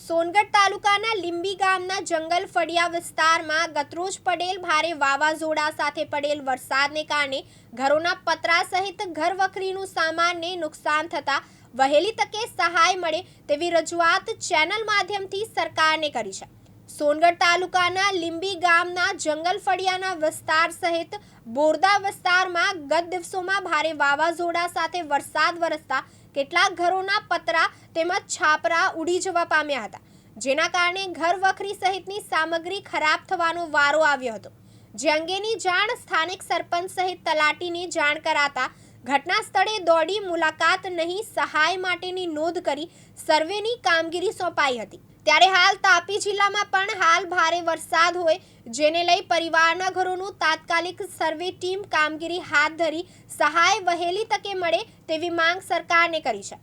સોનગઢ તાલુકાના લીંબી ગામના જંગલ ફળિયા વિસ્તારમાં ગતરોજ પડેલ ભારે વાવાઝોડા સાથે પડેલ વરસાદને કારણે ઘરોના પતરા સહિત ઘરવખરીનું સામાનને નુકસાન થતા વહેલી તકે સહાય મળે તેવી રજૂઆત ચેનલ માધ્યમથી સરકારને કરી છે। સોનગઢ તાલુકાના લીંબી ગામના જંગલ ફળિયાના વિસ્તાર સહિત બોરદા વિસ્તારમાં ગત દિવસોમાં ભારે વાવાઝોડા સાથે વરસાદ વરસતા કેટલાક ઘરોના પતરા તેમજ છાપરા ઉડી જવા પામ્યા હતા, જેના કારણે ઘરવખરી સહિતની સામગ્રી ખરાબ થવાનો વારો આવ્યો હતો। જે અંગેની જાણ સ્થાનિક સરપંચ સહિત તલાટીને જાણ કરાતા ઘટના સ્થળે દોડી મુલાકાત નહીં સહાય માટેની નોંધ કરી સર્વેની કામગીરી સોંપાઈ હતી। ત્યારે હાલ તાપી જિલ્લામાં પણ હાલ ભારે વરસાદ હોય, જેને લઈ પરિવારના ઘરોનું તાત્કાલિક સર્વે ટીમ કામગીરી હાથ ધરી સહાય વહેલી તકે મળે તેવી માંગ સરકારને કરી છે।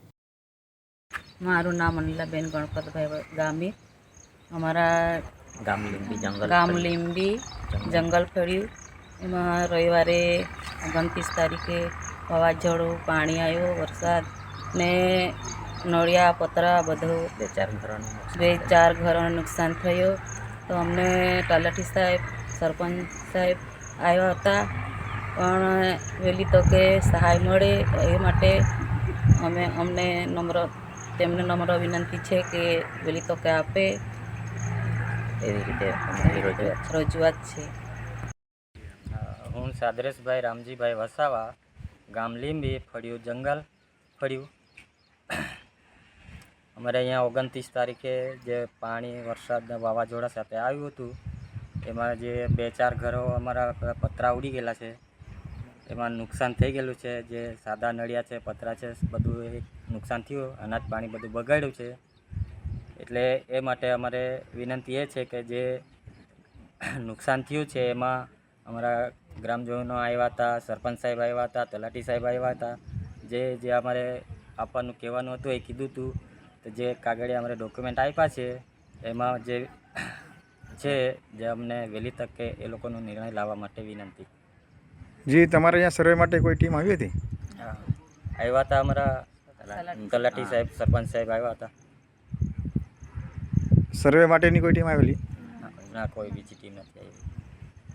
મારું નામ અનિલાબેન ગણપતભાઈ ગામી, અમારા ગામ લીંબી જંગલ ફળિયું, એમાં રવિવારે 29 તારીખે વાવાઝોડું, પાણી આવ્યો, વરસાદ ને નળિયા પતરા બધું બે ચાર ઘરોને નુકસાન થયું। તો અમને તલાટી સાહેબ, સરપંચ સાહેબ આવ્યા હતા, પણ વહેલી તકે સહાય મળે એ માટે અમને તેમને નમ્ર વિનંતી છે કે વહેલી તકે આપે એવી રીતે રજૂઆત છે। હું સાદરેશભાઈ રામજીભાઈ વસાવા, ગામ લીંબી, ફળિયું જંગલ ફળિયું। અમારે અહીંયા 29 તારીખે જે પાણી વરસાદના વાવાઝોડા સાથે આવ્યું હતું, એમાં જે 2-4 ઘરો અમારા પતરા ઉડી ગયેલા છે, એમાં નુકસાન થઈ ગયેલું છે। જે સાદા નળિયા છે, પતરા છે, બધું નુકસાન થયું, અનાજ પાણી બધું બગાડ્યું છે। એટલે એ માટે અમારે વિનંતી એ છે કે જે નુકસાન થયું છે એમાં અમારા ગ્રામજનો આવ્યા હતા, સરપંચ સાહેબ આવ્યા હતા, તલાટી સાહેબ આવ્યા હતા। જે અમારે આપવાનું કહેવાનું હતું એ કીધું હતું, તો જે કાગળિયા અમારે ડોક્યુમેન્ટ આપ્યા છે એમાં જે છે જે અમને વહેલી તકે એ લોકોનો નિર્ણય લાવવા માટે વિનંતી। જી, તમારે અહીંયા સર્વે માટે કોઈ ટીમ આવી હતી? હા, આવ્યા હતા, અમારા તલાટી સાહેબ, સરપંચ સાહેબ આવ્યા હતા। સર્વે માટેની કોઈ ટીમ આવેલી? ના, કોઈ બીજી ટીમ નથી આવી।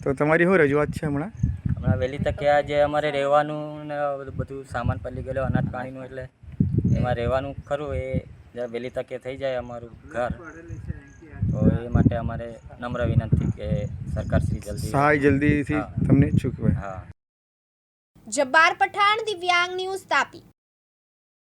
તો તમારી શું રજૂઆત છે હમણાં? હમણાં વહેલી તકે આ જે અમારે રહેવાનું ને બધું સામાન પલી ગયેલો અનાજ પાણીનું, એટલે એમાં રહેવાનું ખરું એ વહેલી તકે થઈ જાય અમારું ઘર, તો એ માટે અમારે નમ્ર વિનંતી કે સરકારશ્રી જલ્દી સહાય જલ્દીથી તમને ચૂકવે। હા। જબ્બાર પઠાણ, દિવ્યાંગ ન્યૂઝ, તાપી।